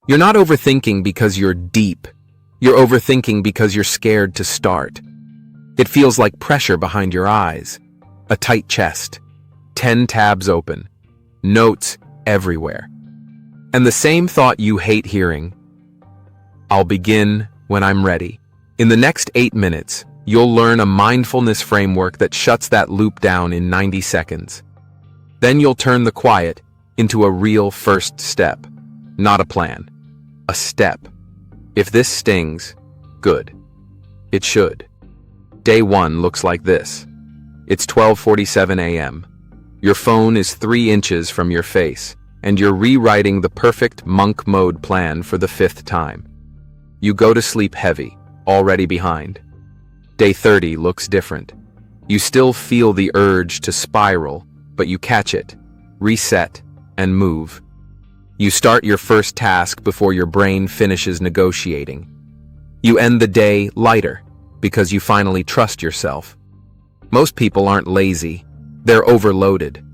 You're not overthinking because you're deep. You're overthinking because you're scared to start. It feels like pressure behind your eyes, a tight chest, 10 tabs open, notes everywhere. And the same thought you hate hearing. I'll begin when I'm ready. In the next 8 minutes, you'll learn a mindfulness framework that shuts that loop down in 90 seconds. Then you'll turn the quiet into a real first step, not a plan, a step. If this stings, good. It should. Day 1 looks like this. It's 12:47 a.m. Your phone is 3 inches from your face, and you're rewriting the perfect monk mode plan for the 5th time. You go to sleep heavy, already behind. Day 30 looks different. You still feel the urge to spiral, but you catch it, reset, and move. You start your first task before your brain finishes negotiating. You end the day lighter, because you finally trust yourself. Most people aren't lazy, they're overloaded.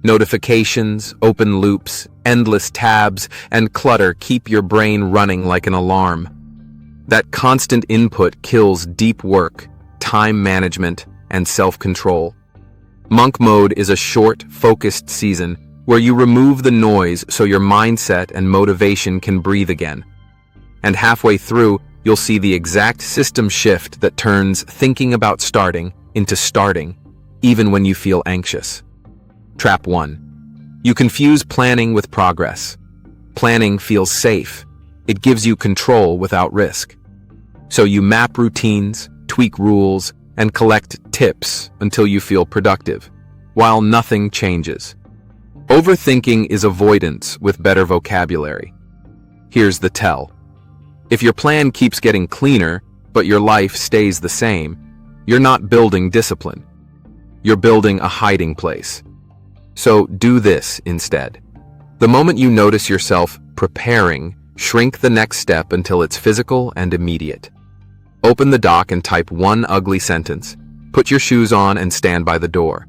Notifications, open loops, endless tabs, and clutter keep your brain running like an alarm. That constant input kills deep work, time management, and self-control. Monk mode is a short, focused season where you remove the noise so your mindset and motivation can breathe again. And halfway through, you'll see the exact system shift that turns thinking about starting into starting, even when you feel anxious. Trap 1. You confuse planning with progress. Planning feels safe. It gives you control without risk. So you map routines, tweak rules, and collect tips until you feel productive, while nothing changes. Overthinking is avoidance with better vocabulary. Here's the tell. If your plan keeps getting cleaner, but your life stays the same, you're not building discipline. You're building a hiding place. So do this instead. The moment you notice yourself preparing, shrink the next step until it's physical and immediate. Open the doc and type one ugly sentence. Put your shoes on and stand by the door.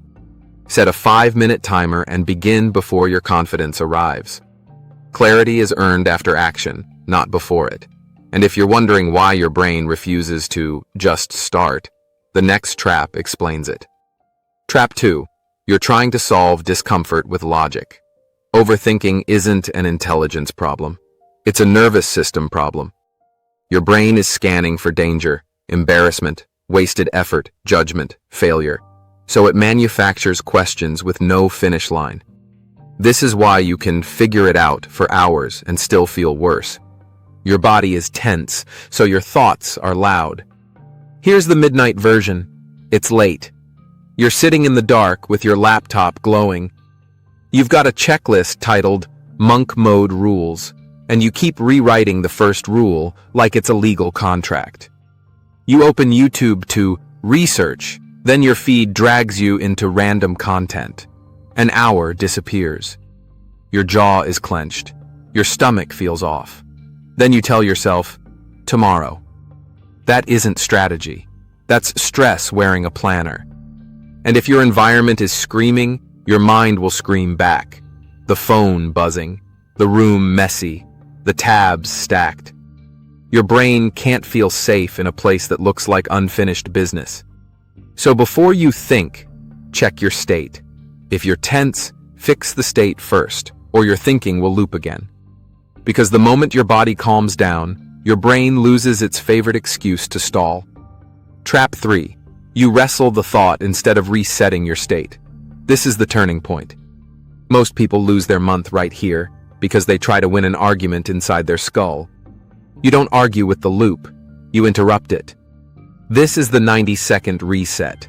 Set a 5-minute timer and begin before your confidence arrives. Clarity is earned after action, not before it. And if you're wondering why your brain refuses to just start, the next trap explains it. Trap 2. You're trying to solve discomfort with logic. Overthinking isn't an intelligence problem. It's a nervous system problem. Your brain is scanning for danger, embarrassment, wasted effort, judgment, failure. So it manufactures questions with no finish line. This is why you can figure it out for hours and still feel worse. Your body is tense, so your thoughts are loud. Here's the midnight version. It's late. You're sitting in the dark with your laptop glowing. You've got a checklist titled Monk Mode Rules, and you keep rewriting the first rule like it's a legal contract. You open YouTube to research, then your feed drags you into random content. An hour disappears. Your jaw is clenched. Your stomach feels off. Then you tell yourself, tomorrow. That isn't strategy. That's stress wearing a planner. And if your environment is screaming, your mind will scream back. The phone buzzing, the room messy, the tabs stacked. Your brain can't feel safe in a place that looks like unfinished business. So before you think, check your state. If you're tense, fix the state first, or your thinking will loop again. Because the moment your body calms down, your brain loses its favorite excuse to stall. Trap 3. You wrestle the thought instead of resetting your state. This is the turning point. Most people lose their month right here because they try to win an argument inside their skull. You don't argue with the loop, you interrupt it. This is the 90-second reset.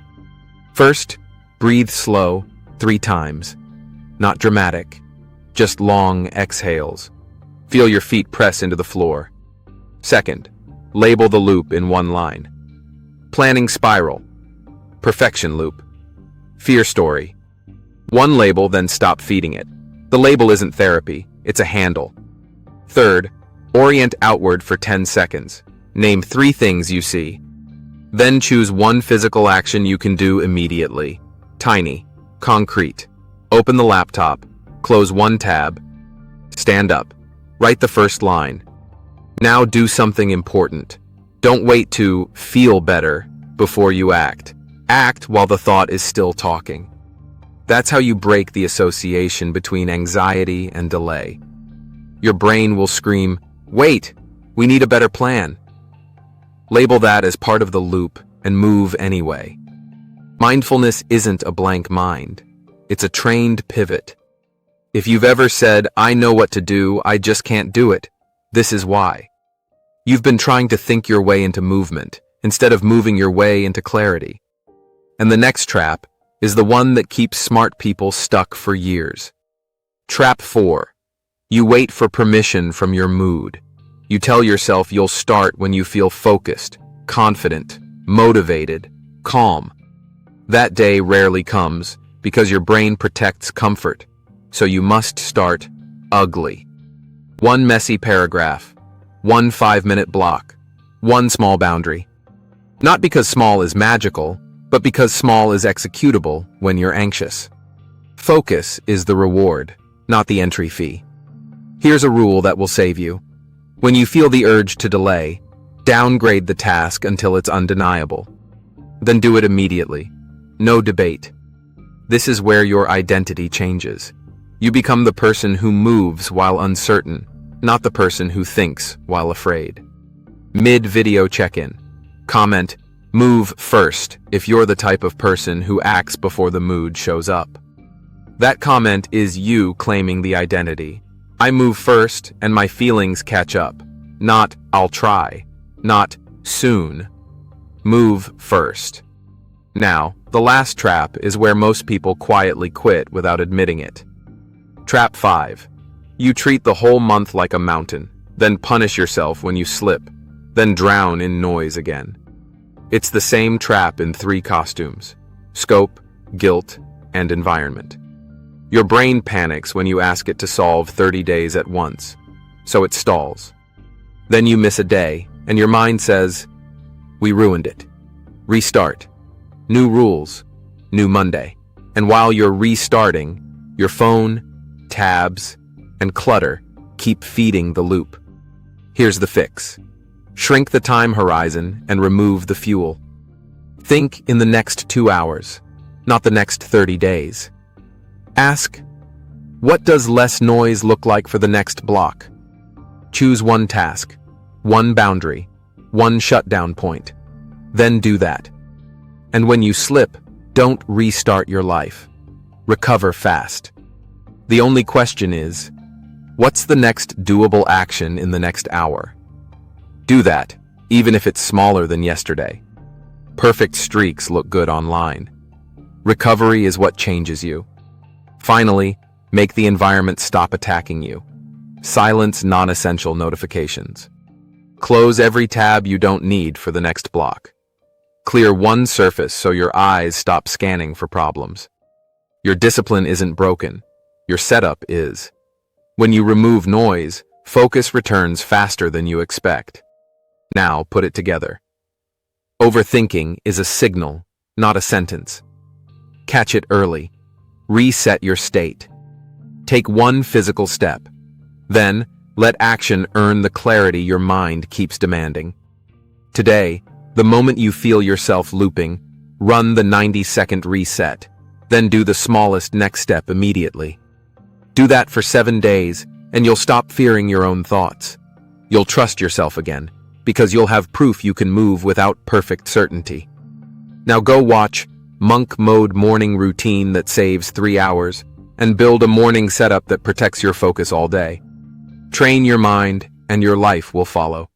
First, breathe slow 3 times. Not dramatic, just long exhales. Feel your feet press into the floor. Second, label the loop in 1 line. Planning spiral. Perfection loop. Fear story. 1 label, then stop feeding it. The label isn't therapy, it's a handle. Third, orient outward for 10 seconds. Name 3 things you see. Then choose 1 physical action you can do immediately. Tiny, concrete. Open the laptop, close 1 tab, stand up, Write the first line. Now do something important. Don't wait to feel better before you act. Act while the thought is still talking. That's how you break the association between anxiety and delay. Your brain will scream, "Wait, we need a better plan." Label that as part of the loop and move anyway. Mindfulness isn't a blank mind. It's a trained pivot. If you've ever said, "I know what to do, I just can't do it," this is why. You've been trying to think your way into movement instead of moving your way into clarity. And the next trap is the one that keeps smart people stuck for years. Trap 4. You wait for permission from your mood. You tell yourself you'll start when you feel focused, confident, motivated, calm. That day rarely comes because your brain protects comfort, so you must start ugly. One messy paragraph, one 5-minute block, one small boundary. Not because small is magical, but because small is executable when you're anxious. Focus is the reward, not the entry fee. Here's a rule that will save you. When you feel the urge to delay, downgrade the task until it's undeniable. Then do it immediately. No debate. This is where your identity changes. You become the person who moves while uncertain, not the person who thinks while afraid. Mid-video check-in. Comment, "Move first," if you're the type of person who acts before the mood shows up. That comment is you claiming the identity. I move first and my feelings catch up. Not, "I'll try." Not, "soon." Move first. Now, the last trap is where most people quietly quit without admitting it. Trap 5. You treat the whole month like a mountain, then punish yourself when you slip, then drown in noise again. It's the same trap in 3 costumes: scope, guilt, and environment. Your brain panics when you ask it to solve 30 days at once, so it stalls. Then you miss a day, and your mind says, "We ruined it. Restart. New rules. New Monday." And while you're restarting, your phone, tabs, and clutter keep feeding the loop. Here's the fix. Shrink the time horizon and remove the fuel. Think in the next 2 hours, not the next 30 days. Ask, what does less noise look like for the next block? Choose one task, one boundary, one shutdown point. Then do that. And when you slip, don't restart your life. Recover fast. The only question is, what's the next doable action in the next hour? Do that, even if it's smaller than yesterday. Perfect streaks look good online. Recovery is what changes you. Finally, make the environment stop attacking you. Silence non-essential notifications. Close every tab you don't need for the next block. Clear one surface so your eyes stop scanning for problems. Your discipline isn't broken. Your setup is. When you remove noise, focus returns faster than you expect. Now put it together. Overthinking is a signal, not a sentence. Catch it early. Reset your state. Take one physical step. Then, let action earn the clarity your mind keeps demanding. Today, the moment you feel yourself looping, run the 90-second reset. Then do the smallest next step immediately. Do that for 7 days, and you'll stop fearing your own thoughts. You'll trust yourself again, because you'll have proof you can move without perfect certainty. Now go watch Monk Mode Morning Routine that saves 3 hours, and build a morning setup that protects your focus all day. Train your mind, and your life will follow.